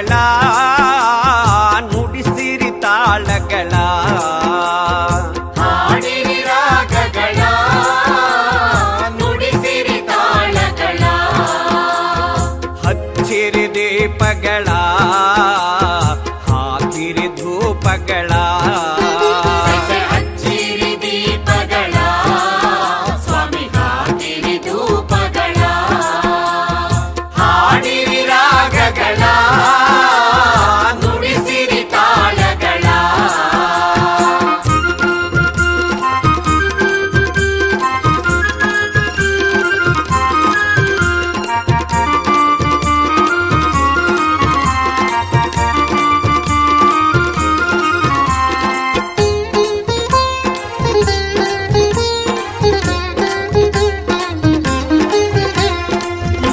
ರಾಗಗಳ ನುಡಿಸಿರಿ ತಾಳಗಳ ಹಾಡಿರಿ ರಾಗಗಳ ನುಡಿಸಿರಿ ತಾಳಗಳ ಹಚ್ಚಿರಿ ದೀಪಗಳ ಹಾಕಿರಿ ಧೂಪಗಳ ಹಚ್ಚಿರಿ ದೀಪಗಳ ಸ್ವಾಮಿ ಹಾಕಿರಿ ಧೂಪಗಳ ಹಾಡಿರಿ ರಾಗಗಳ ನುಡಿಸಿರಿ ತಾಳಗಳ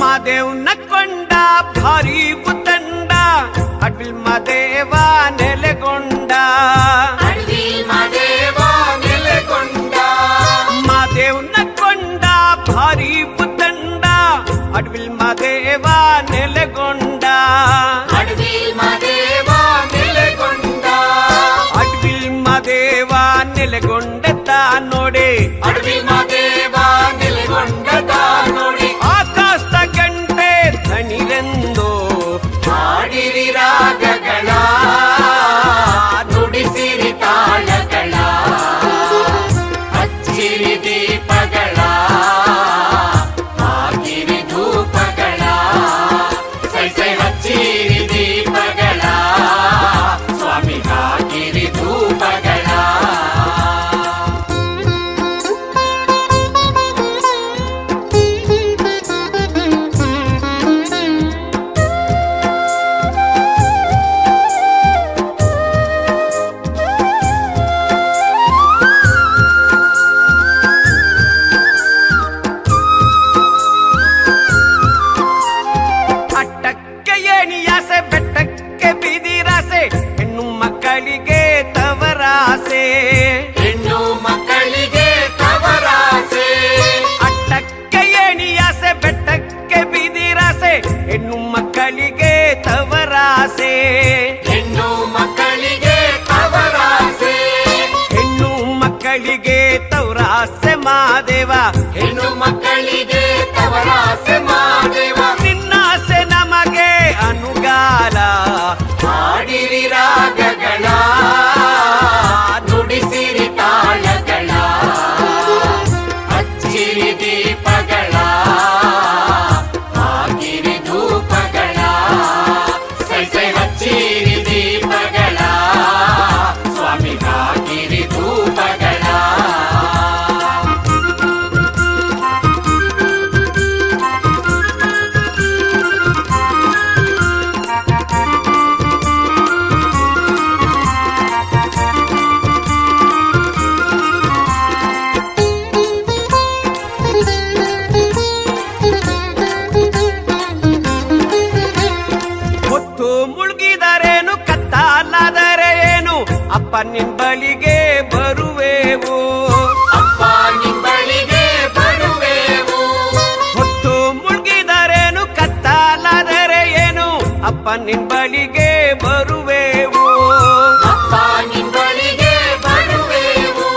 ಮಾದೇವ್ನ ಕೊಂಡ ಭಾರಿ ಉತ್ತಂಡ ಅಡ್ವಿಲ್ ಮಾದೇವ ನೆಲೆಗೊಂಡ ಅಡವಿ ಮಾದೇವ ನೆಲೆಗೊಂಡ ಮಾದೇವ್ನ ಕೊಂಡ ಭಾರಿ ಉತ್ತಂಡ ಅಡ್ವಿಲ್ ಮಾದೇವ ನೆಲೆಗೊಂಡ ಅಡವಿ ಮಾದೇವ ನೆಲೆಗೊಂಡ ಅಡ್ವಿಲ್ ಮಾದೇವ ನೆಲೆಗೊಂಡ ನೋಡಿ ಅಡವಿ ಮಾದೇವ ನೆಲೆಗೊಂಡ ನೋಡಿ ಆಕಾಶದ ಗಂಟೆ ಧಣಿರೆಂದು ಹಾಡಿರಿ ರಾಗಗಳ ನುಡಿಸಿರಿ ತಾಳಗಳ ಹಚ್ಚಿರಿ ದೀಪಗಳ ಹಾಕಿರಿ ಧೂಪಗಳ ಸೈ ಸೈ ಹಚ್ಚಿರಿ ದೀಪಗಳ ಸ್ವಾಮಿ ಹಾಕಿರಿ ಧೂಪಗಳ ಅಟ್ಟಕ್ಕೆ ಏಣಿಯಾಸೆ ಬೆಟ್ಟಕ್ಕೆ ಬಿದಿರಾಸೆ ಹೆಣ್ಣು ಮಕ್ಕಳಿಗೆ ತವರಾಸೆ ಹೆಣ್ಣು ಮಕ್ಕಳಿಗೆ ತವರಾಸೆ ಅಟ್ಟಕ್ಕೆ ಏಣಿಯಾಸೆ ಬೆಟ್ಟಕ್ಕೆ ಬಿದಿರಾಸೆ ಹೆಣ್ಣು ಮಕ್ಕಳಿಗೆ ತವರಾಸೆ ಹೆಣ್ಣು ಮಕ್ಕಳಿಗೆ ತವರಾಸೆ ಹೆಣ್ಣು ಮಕ್ಕಳಿಗೆ ತವರಾಸೆ ಮಾದೇವ ಹೆಣ್ಣು ಮಕ್ಕಳಿಗೆ ತವರಾಸೆ ಮಾದೇವ ನಿನ್ನಾಸೆ ನಮಗೆ ಅನುಗಾಲ ಹಾಡಿರಿ ರಾಗಗಳ ನುಡಿಸಿರಿ ತಾಳಗಳ ಹಚ್ಚಿರಿ ದೀಪಗಳ ಹಾಕಿರಿ ಧೂಪಗಳ ಸೈ ಸೈ ಹಚ್ಚಿರಿ ದೀಪಗಳ ಸ್ವಾಮಿ ಹಾಕಿರಿ ಧೂಪಗಳ ಹೊತ್ತು ಮುಳುಗಿದರೇನು ಕತ್ತಾಲಾದರೆ ಏನು ಅಪ್ಪ ನಿನ್ ಬಳಿಗೆ ಬರುವೆವು ಅಪ್ಪ ನಿಂಬಳಿಗೆ ಬರುವೆವು ಹೊತ್ತು ಮುಳುಗಿದರೇನು ಕತ್ತಾಲಾದರೆ ಏನು ಅಪ್ಪ ನಿನ್ ಬಳಿಗೆ ಬರುವೆವು ಅಪ್ಪ ನಿಂಬಳಿಗೆ ಬರುವೆವು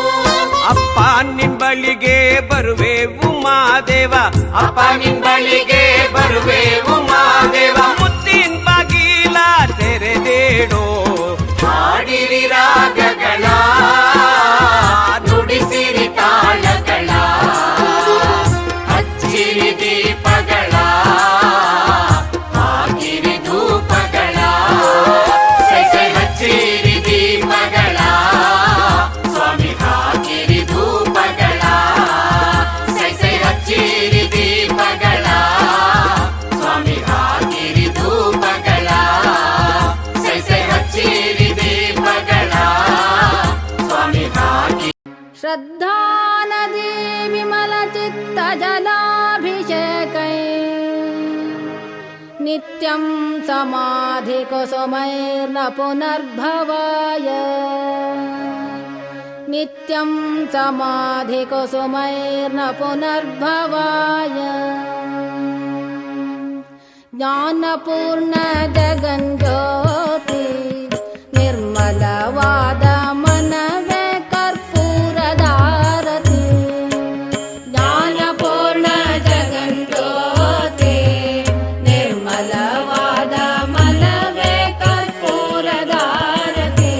ಅಪ್ಪ ನಿನ್ ಬಳಿಗೆ ಬರುವೆವು ಮಾದೇವ ಅಪ್ಪ ನಿಂಬಳಿಗೆ ಬರುವೆವು ಮಾದೇವ ಮುತ್ತಿನ ಬಾಗಿಲ ತೆರೆದೇಡೋ ಹಾಡಿರಿ ರಾಗಗಳ ನುಡಿಸಿರಿ ತಾಳಗಳ ಹಚ್ಚಿರಿ ದೀಪಗಳ ಹಾಕಿರಿ ಧೂಪಗಳ ಸೈ ಸೈ ಹಚ್ಚಿರಿ ದೀಪಗಳ ಸ್ವಾಮಿ ಹಾಕಿರಿ ಧೂಪಗಳ ಸೈ ಸೈ ಹಚ್ಚಿರಿ ದೀಪಗಳ ಸ್ವಾಮಿ ಹಾಕಿರಿ ಧೂಪಗಳ ಸೈ ಸೈ ಹಚ್ಚಿರಿ ದೀಪಗಳ ಸ್ವಾಮಿ ಹಾಕಿ श्रद्धानदी विमलचित्तजलाभिषेकै नित्यं समाधिकुसुमैर्न पुनर्भवाय नित्यं समाधिकुसुमैर्न पुनर्भवाय ಜ್ಞಾನಪೂರ್ಣ ಜಗಜ್ಯೋತಿ ನಿರ್ಮಲವಾದ ಮನವೇ ಕರ್ಪೂರದಾರತಿ. ಜ್ಞಾನಪೂರ್ಣ ಜಗಜ್ಯೋತಿ ನಿರ್ಮಲವಾದ ಮನವೇ ಕರ್ಪೂರದಾರತಿ.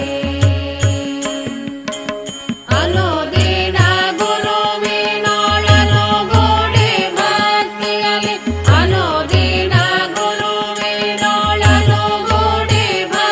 ಅನುದಿನ ಗುರುವಿನೊಳನು ಗೂಡಿ ಭಕ್ತಿಯಲ್ಲಿ, ಅನುದಿನ ಗುರುವಿನೊಳನು ಗೂಡಿ ಭಕ್ತಿಯಲ್ಲಿ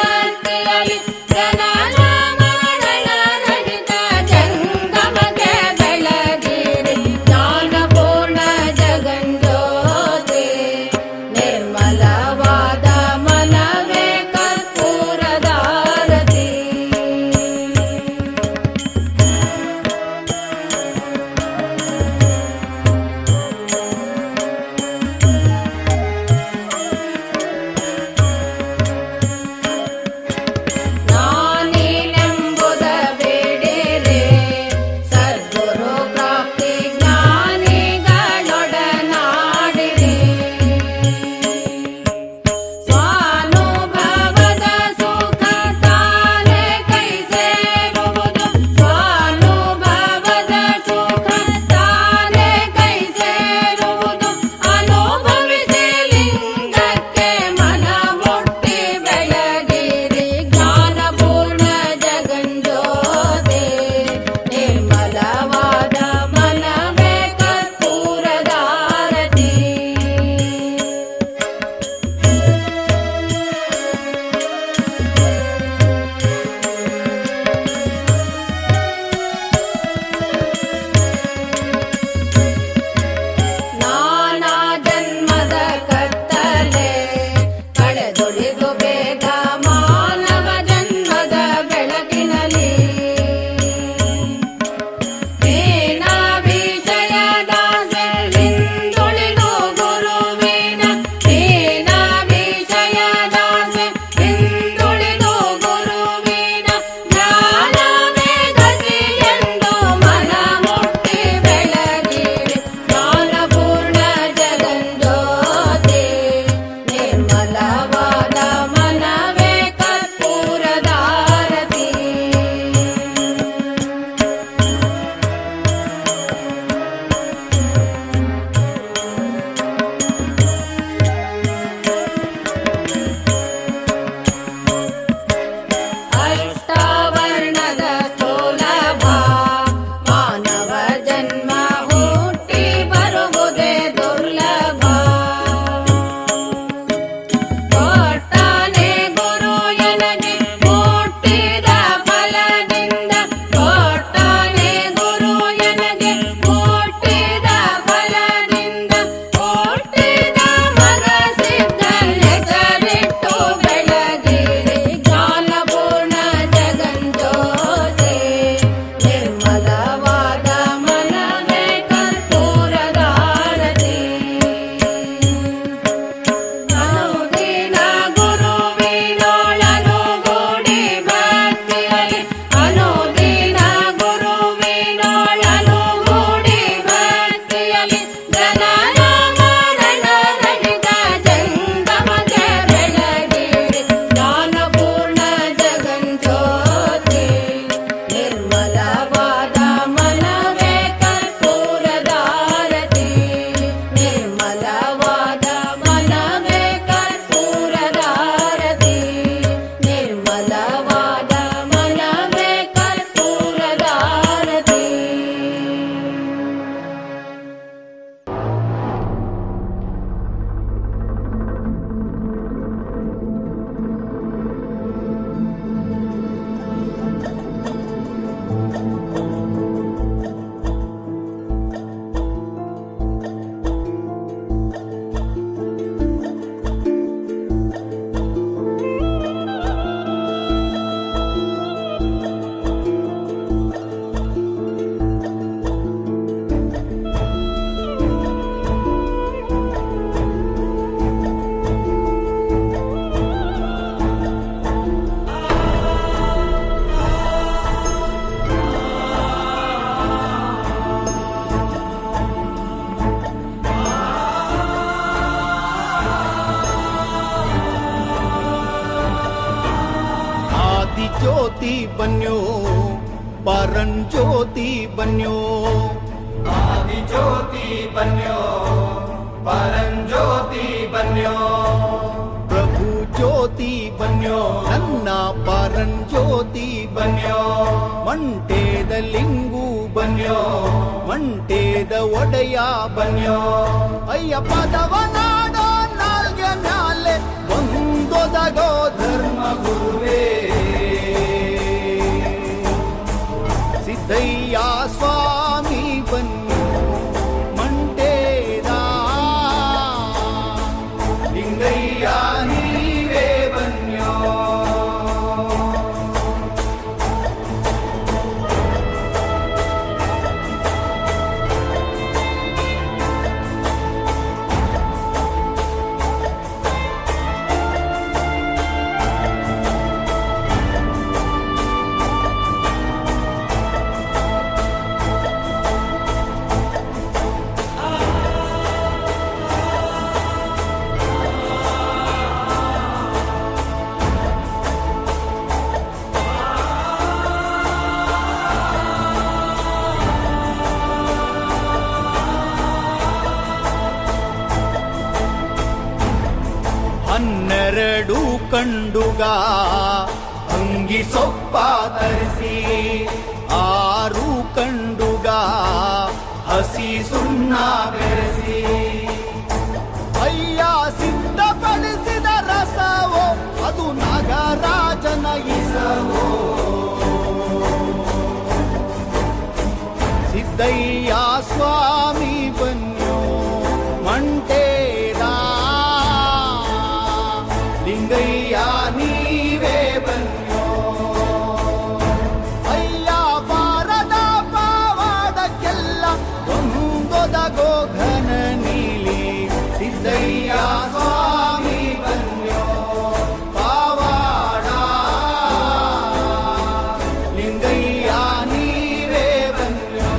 ಬನ್ಯೋ ಪರಂಜ್ಯೋತಿ ಬನ್ಯೋ ಪ್ರಭು ಜ್ಯೋತಿ ಬನ್ಯೋ ನನ್ನ ಪರಂಜ್ಯೋತಿ ಬನ್ಯೋ ಮಂಟೇದ ಲಿಂಗು ಬನ್ಯೋ ಮಂಟೇದ ಒಡೆಯ ಬನ್ಯೋ ಅಯ್ಯಪ್ಪದವ ನಾಡೋ ನಾಲ್ಗೆ ಮ್ಯಾಲೆ ಒಂದೊದಗೋ ಧರ್ಮ ಗುರುವೇ ಸಿದ್ದಯ್ಯ ಸ್ವಾಮಿ ಬನ್ಯೋ ಮಂಟೇದ ಲಿಂಗಯ್ಯ ನೀವೇ ಬನ್ಯೋ ಹನ್ನೆರಡು ಕಂಡುಗ ಅಂಗಿ ಸೊಪ್ಪ ತರಿಸಿ 6 ಕಂಡುಗ ಹಸಿ ಸುಣ್ಣ ಬೆರೆಸಿ ಅಯ್ಯ ಸಿದ್ಧಪಡಿಸಿದ ರಸವೋ ಅದು ನಾಗರಾಜನ ಇಸವೋ ಸಿದ್ದಯ್ಯ ಸ್ವಾಮಿ ಬನ್ಯೋ ಮಂಟೇದ ಲಿಂಗಯ್ಯ ನೀವೇ ಬನ್ಯೋ ಅಯ್ಯ ಬಾರದ ಪಾವಾಡಕ್ಕೆಲ್ಲ ಒಂದೊದಗೋ ಘನ ನೀಲಿ ಸಿದ್ದಯ್ಯ ಸ್ವಾಮಿ ಬನ್ಯೋ ಪಾವಾಡ ಲಿಂಗಯ್ಯ ನೀವೇ ಬನ್ಯೋ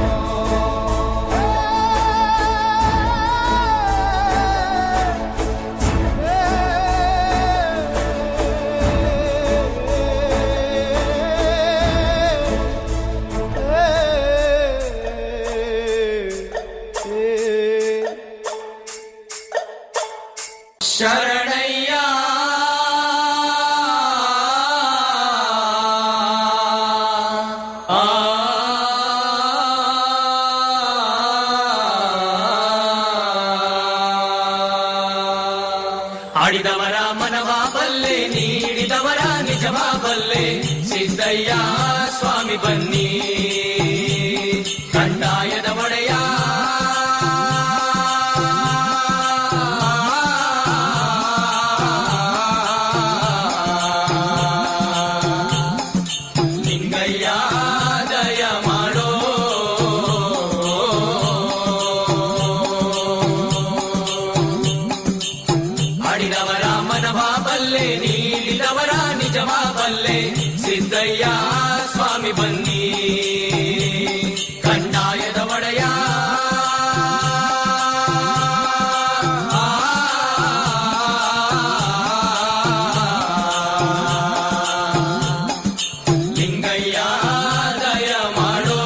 ಶರಣಯ್ಯ ಆಡಿದವರ ಮನವ ಬಲ್ಲೆ ನೀಡಿದವರ ನಿಜವ ಬಲ್ಲೆ ಸಿದ್ದಯ್ಯ ಸ್ವಾಮಿ ಬನ್ನಿ ಕಂದಾಯದ ಒಡೆಯ ಲಿಂಗಯ್ಯ ದಯ ಮಾಡೋ ಆಡಿದವರ ಮನವ ಬಲ್ಲೆ ನೀಡಿದವರ ನಿಜವ ಬಲ್ಲೆ ಸಿದ್ದಯ್ಯ ಸ್ವಾಮಿ ಬನ್ನಿ ಕಂದಾಯದ ಒಡೆಯ ಲಿಂಗಯ್ಯ ದಯ ಮಾಡೋ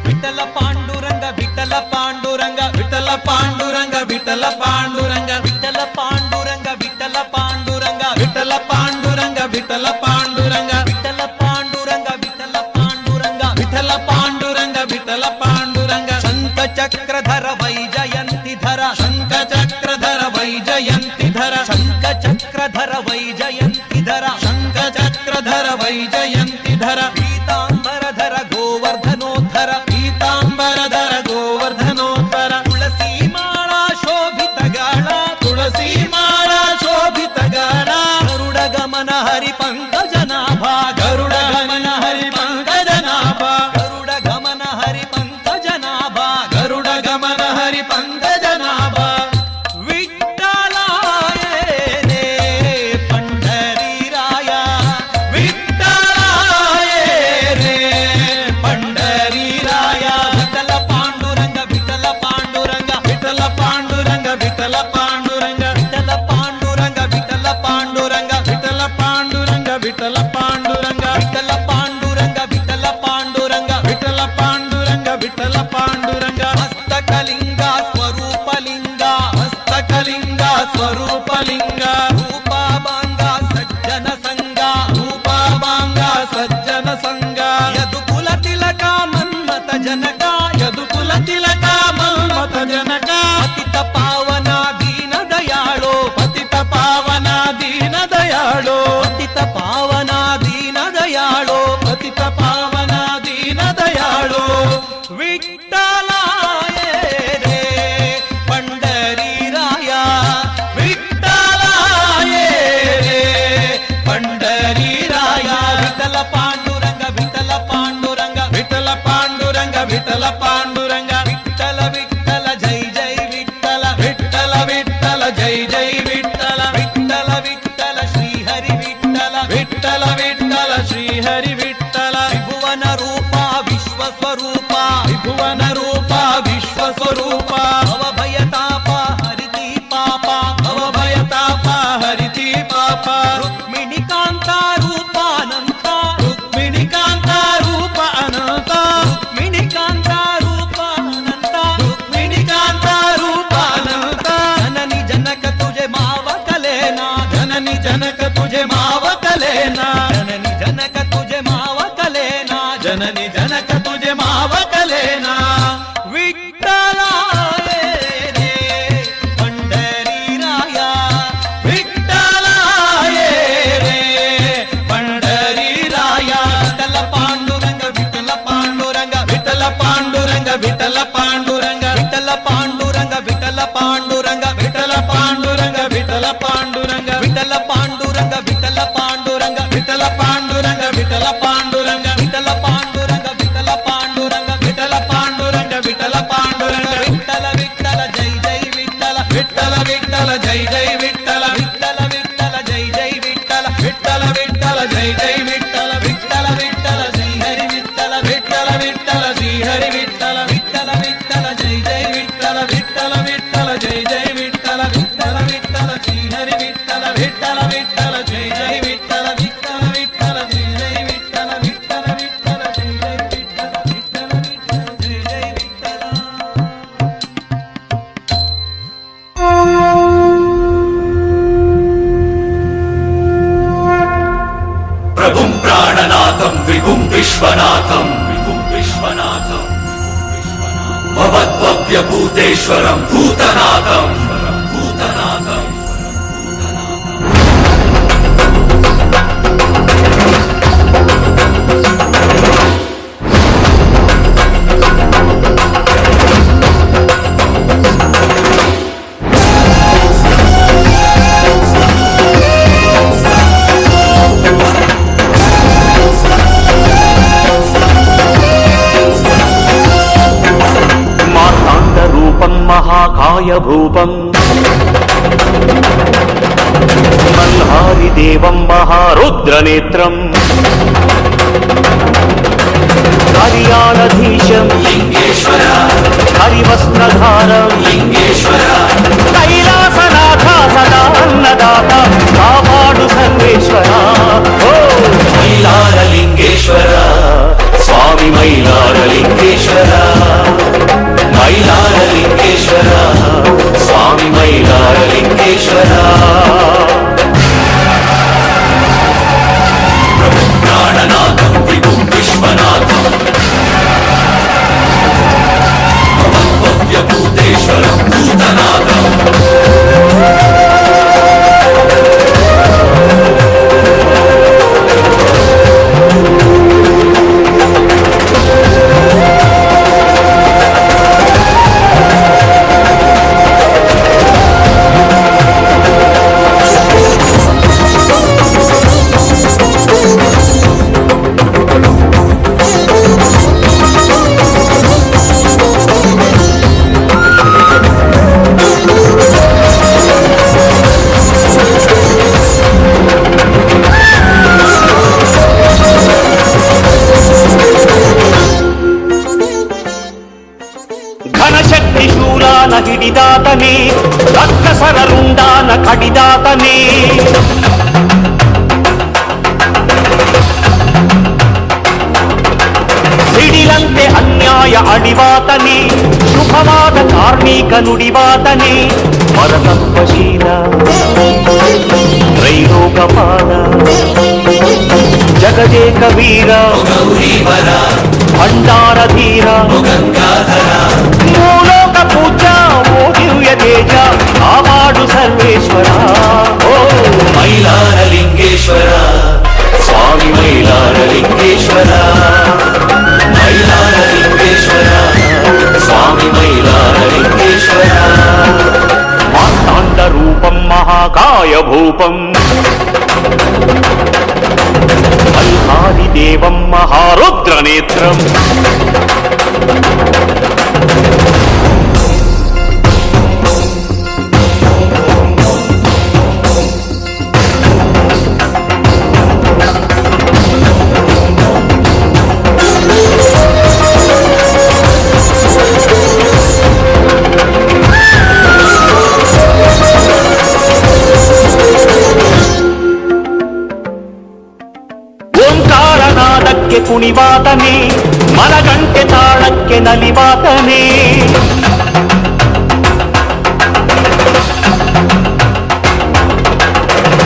ವಿಠಲ ಪಾಂಡುರಂಗ ವಿಠಲ ಪಾಂಡುರಂಗ ವಿಠಲ ಪಾಂಡುರಂಗ ವಿಠಲ ಪಾಂಡುರಂಗ ವಿಠಲ ಪಾಂಡುರಂಗ ವಿಠಲ ಪಾಂಡುರಂಗ ವಿಠಲ ಪಾಂಡುರಂಗ ವಿಠಲ ಪಾಂಡುರಂಗ ವಿಠಲ ಪಾಂಡುರಂಗ ವಿಠಲ ಪಾಂಡುರಂಗ ವಿಠಲ ಪಾಂಡುರಂಗ ವಿಠಲ ಪಾಂಡುರಂಗ ಶಂಖ ಚಕ್ರಧರ ವೈಜಯಂತಿಧರ ಶಂಖ ಚಕ್ರಧರ ವೈಜಯಂತಿಧರ ಶಂಖ ಚಕ್ರಧರ ವೈಜಯಂತಿಧರ ಶಂಖ ಚಕ್ರಧರ ವೈಜಯಂತಿಧರ ಪೀತಾಂಬರಧರ ಗೋವರ್ಧನೋದ್ಧರ ಪೀತಾಂಬರಧರ ಗೋವರ್ಧನೋದ್ಧರ ತುಳಸಿ ಮಾಳಾ ಶೋಭಿತಗಾಳ ತುಳಸಿ ಮಾಳಾ ಶೋಭಿತಗಾಳ ಗರುಡ ಗಮನ ಹರಿಪ జై జై విఠల విఠల విఠల జై జై విఠల విఠల విఠల జై జై విఠల విఠల విఠల శ్రీ హరి విఠల విఠల విఠల శ్రీ హరి విఠల విఠల విఠల జై జై విఠల విఠల విఠల జై జై విఠల విఠల విఠల శ్రీ హరి విఠల విఠల విఠల జై జై విఠల విఠల విఠల జై జై విఠల విఠల విఠల జై జై విఠల విఠల విఠల జై జై విఠల. ప్రభుం ప్రాణనాథం విభుం విశ్వనాథం భవద్భవ్యభూతేశ్వరం భూతనాథం महाकाय भूपम् मल्हारि देवं महारुद्रनेत्रम् हरियाणधीशं लिंगेश्वर हरिवस्त्रधारं लिंगेश्वर कैलासनाथ सदा अन्नदाता कापाडु सर्वेश्वरा ओ मैलारलिंगेश्वर स्वामी मैलारलिंगेश्वर मैलारलिंगेश्वर स्वामी मैलारलिंगेश्वर प्राणनाथं विभुं विश्वनाथं भवद्भव्यभूतेश्वरं भूतनाथम् ಘನಶಕ್ತಿ ಶೂಲಾನ ಹಿಡಿದಾತನೇ ರಕ್ಕಸರ ರುಂಡಾನ ಕಡಿದಾತನೇ ಸಿಡಿಲಂತೆ ಅನ್ಯಾಯ ಅಡಿವಾತನೇ ಶುಭವಾದ ಕಾರ್ಮಿಕ ನುಡಿವಾತನೇ ಪರತತ್ವಶೀಲ ತ್ರೈಲೋಕಪಾಲ ಜಗದೇಕ ವೀರ गौरीवर ಭಂಡಾರ ಧೀರ गंगाधर ಮೂಲೋಕ ಪೂಜ ಓ ದಿವ್ಯ ತೇಜ ಕಾಪಾಡು ಸರ್ವೇಶ್ವರ ಓ मैलारलिंगेश्वर ಸ್ವಾಮಿ मैलारलिंगेश्वर मैलारलिंगेश्वर ಸ್ವಾಮಿ मैलारलिंगेश्वर ಮಾರ್ತಾಂಡ ರೂಪಂ ಮಹಾಕಾಯ ಭೂಪಂ ಮಲ್ಹಾರಿ ದೇವಂ ಮಹಾರುದ್ರ ನೇತ್ರಂ ಓಂಕಾರನಾದಕ್ಕೆ ಕುಣಿವಾತನೇ ಮನಗಂಟೆ ತಾಳಕ್ಕೆ ನಲಿವಾತನೇ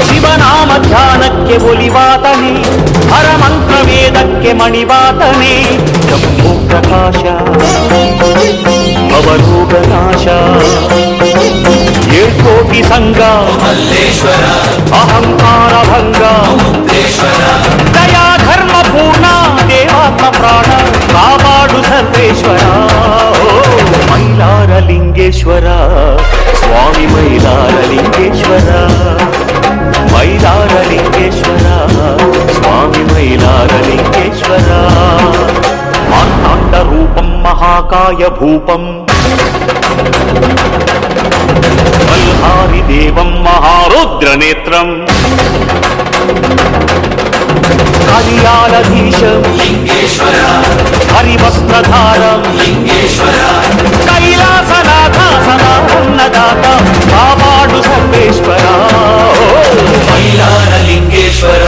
ಶಿವನಾಮ ಧ್ಯಾನಕ್ಕೆ ಒಲಿವಾತನೇ ಹರಮಂತ್ರ ವೇದಕ್ಕೆ ಮಣಿವಾತನೇ ಶಂಭೋ ಪ್ರಕಾಶ ಭವರೋಗನಾಶ ಏಳ್ಕೋಟಿ ಸಂಘ मल्लेश्वर ಅಹಂಕಾರ ಭಂಗ मुक्तेश्वर ದಯಾ ಧರ್ಮ ಪೂರ್ಣ ದೇವಾತ್ಮ ಪ್ರಾಣ ಕಾಪಾಡು ಸರ್ವೇಶ್ವರ ಓ ಮೈಲಾರಲಿಂಗೇಶ್ವರ ಸ್ವಾಮಿ ಮೈಲಾರಲಿಂಗೇಶ್ವರ ಮೈಲಾರಲಿಂಗೇಶ್ವರ ಸ್ವಾಮಿ ಮೈಲಾರಲಿಂಗೇಶ್ವರ ಮಾರ್ತಾಂಡ ರೂಪಂ ಮಹಾಕಾಯ ಭೂಪಂ ಮಲ್ಹಾರಿ ఏవం మహారుద్రనేత్రం కలియాలధీశం లింగేశ్వర హరివస్త్రధారం లింగేశ్వర కైలాసనాథాసనాన్నదాత కాపాడు సర్వేశ్వర మైలార లింగేశ్వర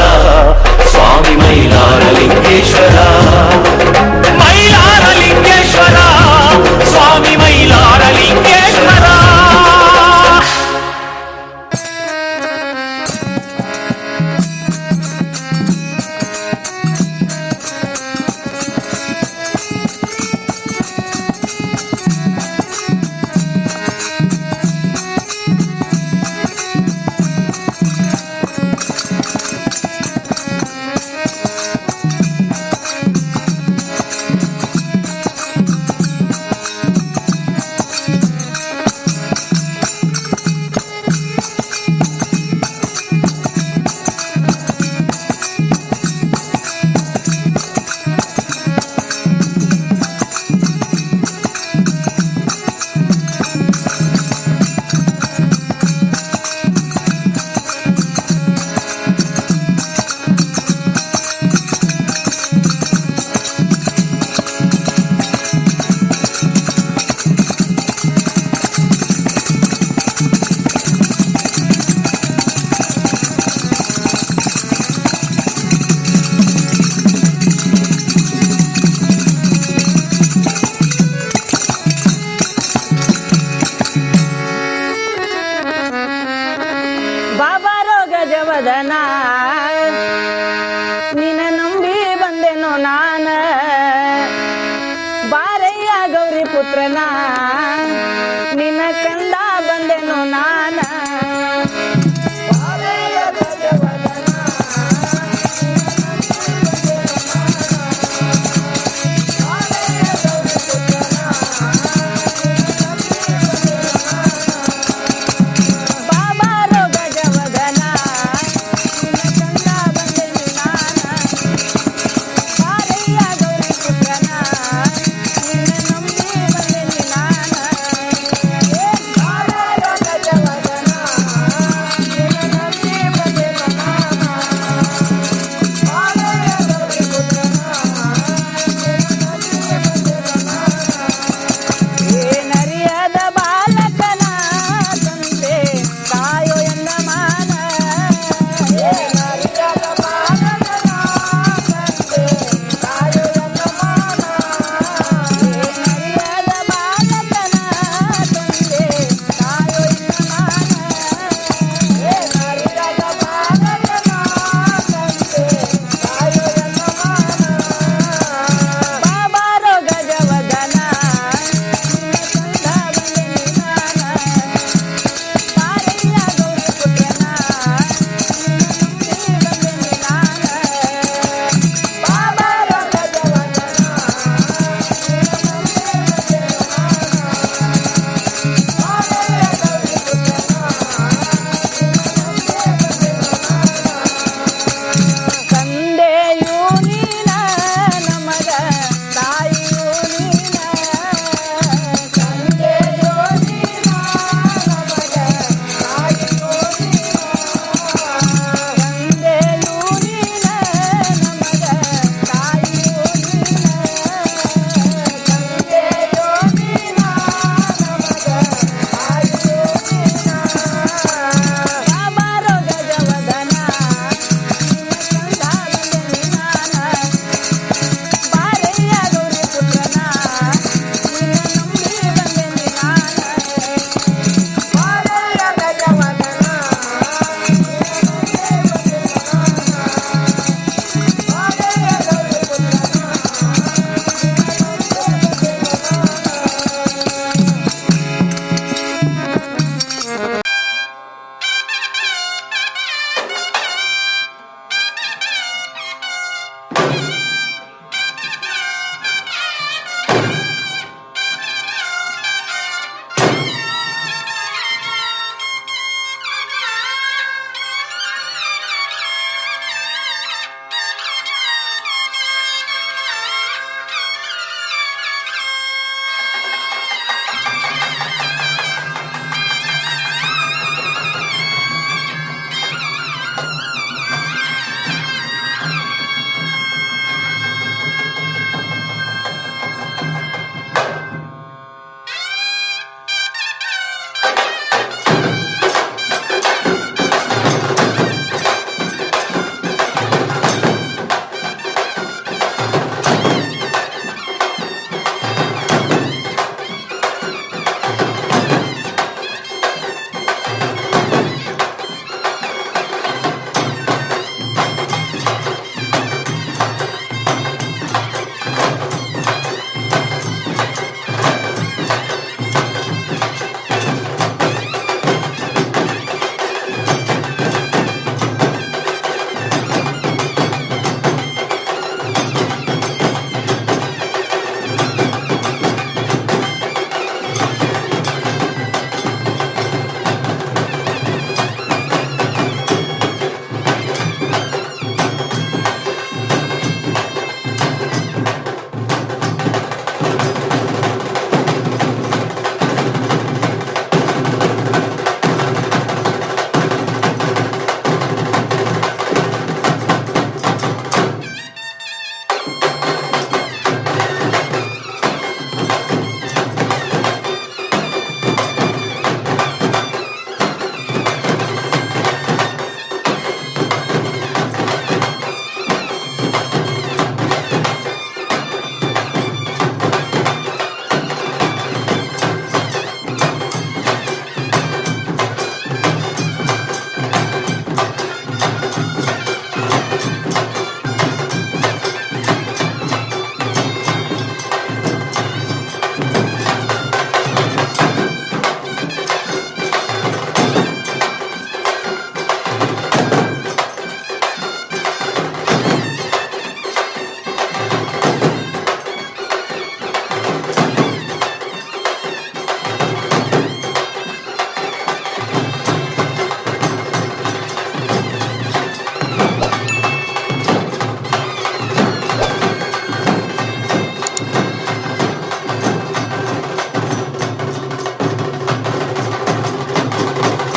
స్వామి మైలార లింగేశ్వర మైలార లింగేశ్వర స్వామి మైలార లింగేశ్వర ಬಾಬಾರೋ ಗಜವದನ